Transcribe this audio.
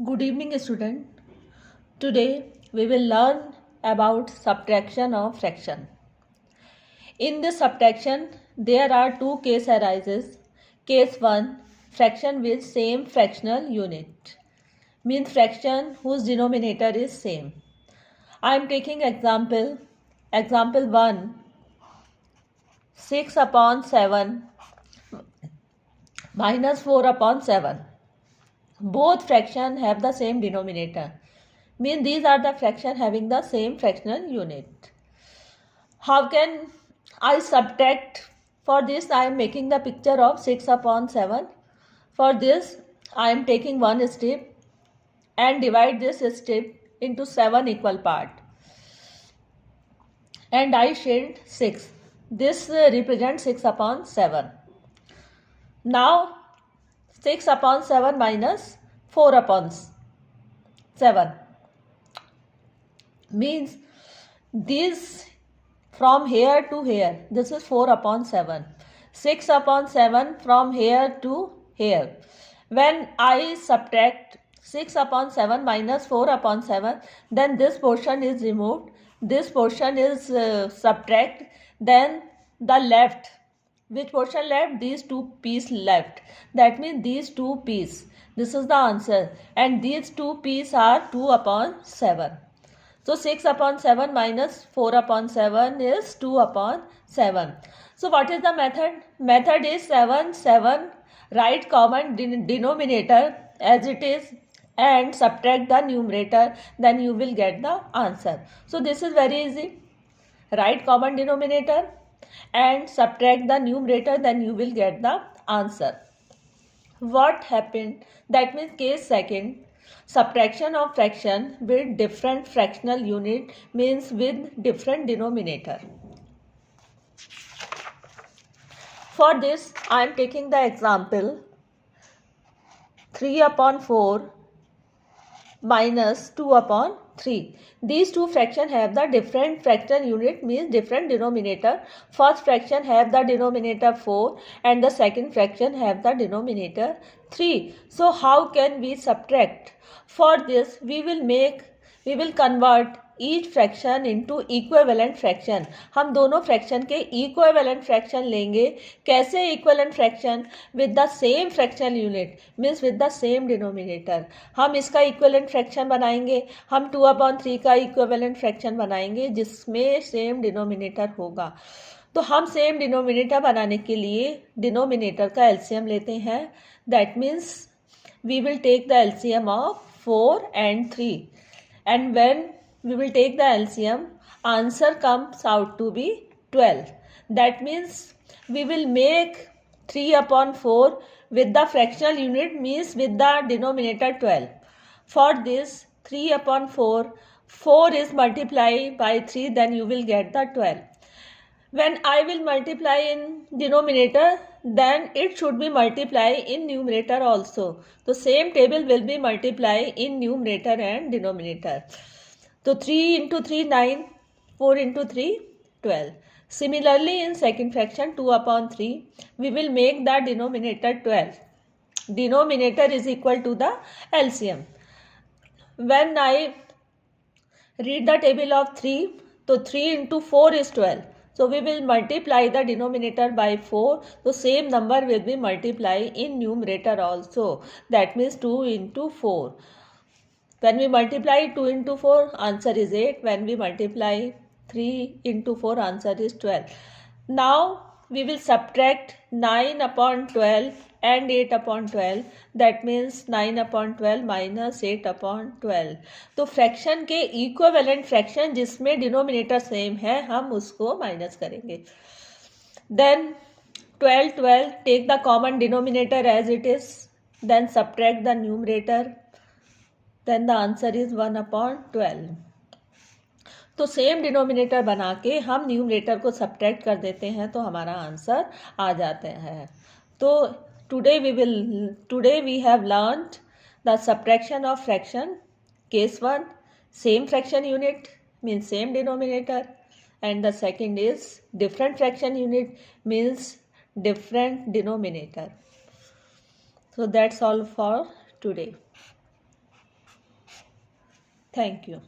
Good evening, student. Today we will learn about subtraction of fraction. In this subtraction, there are two cases arises. Case 1, fraction with same fractional unit, means fraction whose denominator is same. I am taking example 1, 6 upon 7 minus 4 upon 7. Both fraction have the same denominator. Means these are the fraction having the same fractional unit. How can I subtract? For this I am making the picture of 6 upon 7. For this I am taking one strip and divide this strip into 7 equal part. And I shade 6. This represents 6 upon 7. Now 6 upon 7 minus 4 upon 7 means this from here to here, this is 4 upon 7. 6 upon 7 from here to here. When I subtract 6 upon 7 minus 4 upon 7, then this portion is removed. This portion is subtract. Then the left. Which portion left? These two pieces left. That means these two pieces. This is the answer. And these two pieces are 2 upon 7. So 6 upon 7 minus 4 upon 7 is 2 upon 7. So what is the method? Method is 7, 7, write common denominator as it is and subtract the numerator, then you will get the answer. So this is very easy. Write common denominator and subtract the numerator, then you will get the answer. What happened? That means case second. Subtraction of fraction with different fractional unit means with different denominator. For this, I am taking the example 3 upon 4 minus 2 upon 3. These two fractions have the different fractional unit means different denominator. First fraction have the denominator 4 and the second fraction have the denominator 3. So how can we subtract? For this we will convert each fraction into equivalent fraction. हम दोनों fraction के equivalent fraction लेंगे. कैसे equivalent fraction? With the same fractional unit means with the same denominator. हम इसका equivalent fraction बनाएंगे. हम 2 upon 3 का equivalent fraction बनाएंगे जिसमें same denominator होगा. तो हम सेम डिनोमिनेटर बनाने के लिए डिनोमिनेटर का एलसीएम लेते हैं. That means we will take the LCM of 4 and 3, and when we will take the LCM, answer comes out to be 12. That means we will make 3 upon 4 with the fractional unit means with the denominator 12. For this 3 upon 4, 4 is multiplied by 3, then you will get the 12. When I will multiply in denominator, then it should be multiplied in numerator also. The same table will be multiplied in numerator and denominator. So 3 into 3, 9, 4 into 3, 12. Similarly, in second fraction 2 upon 3, we will make the denominator 12. Denominator is equal to the LCM. When I read the table of 3, so 3 into 4 is 12. So we will multiply the denominator by 4. So same number will be multiplied in numerator also. That means 2 into 4. When we multiply 2 into 4, answer is 8. When we multiply 3 into 4, answer is 12. Now we will subtract 9 upon 12 and 8 upon 12. That means 9 upon 12 minus 8 upon 12. तो fraction के equivalent fraction जिसमें denominator same है हम उसको minus करेंगे. Then 12, 12, take the common denominator as it is. Then subtract the numerator. Then the answer is 1 upon 12. तो same denominator बना के हम न्यूमरेटर को सब्ट्रैक्ट कर देते हैं तो हमारा आंसर आ जाता है. तो today we have learned the subtraction of fraction. Case 1, same fraction unit means same denominator, and the second is different fraction unit means different denominator. So that's all for today. Thank you.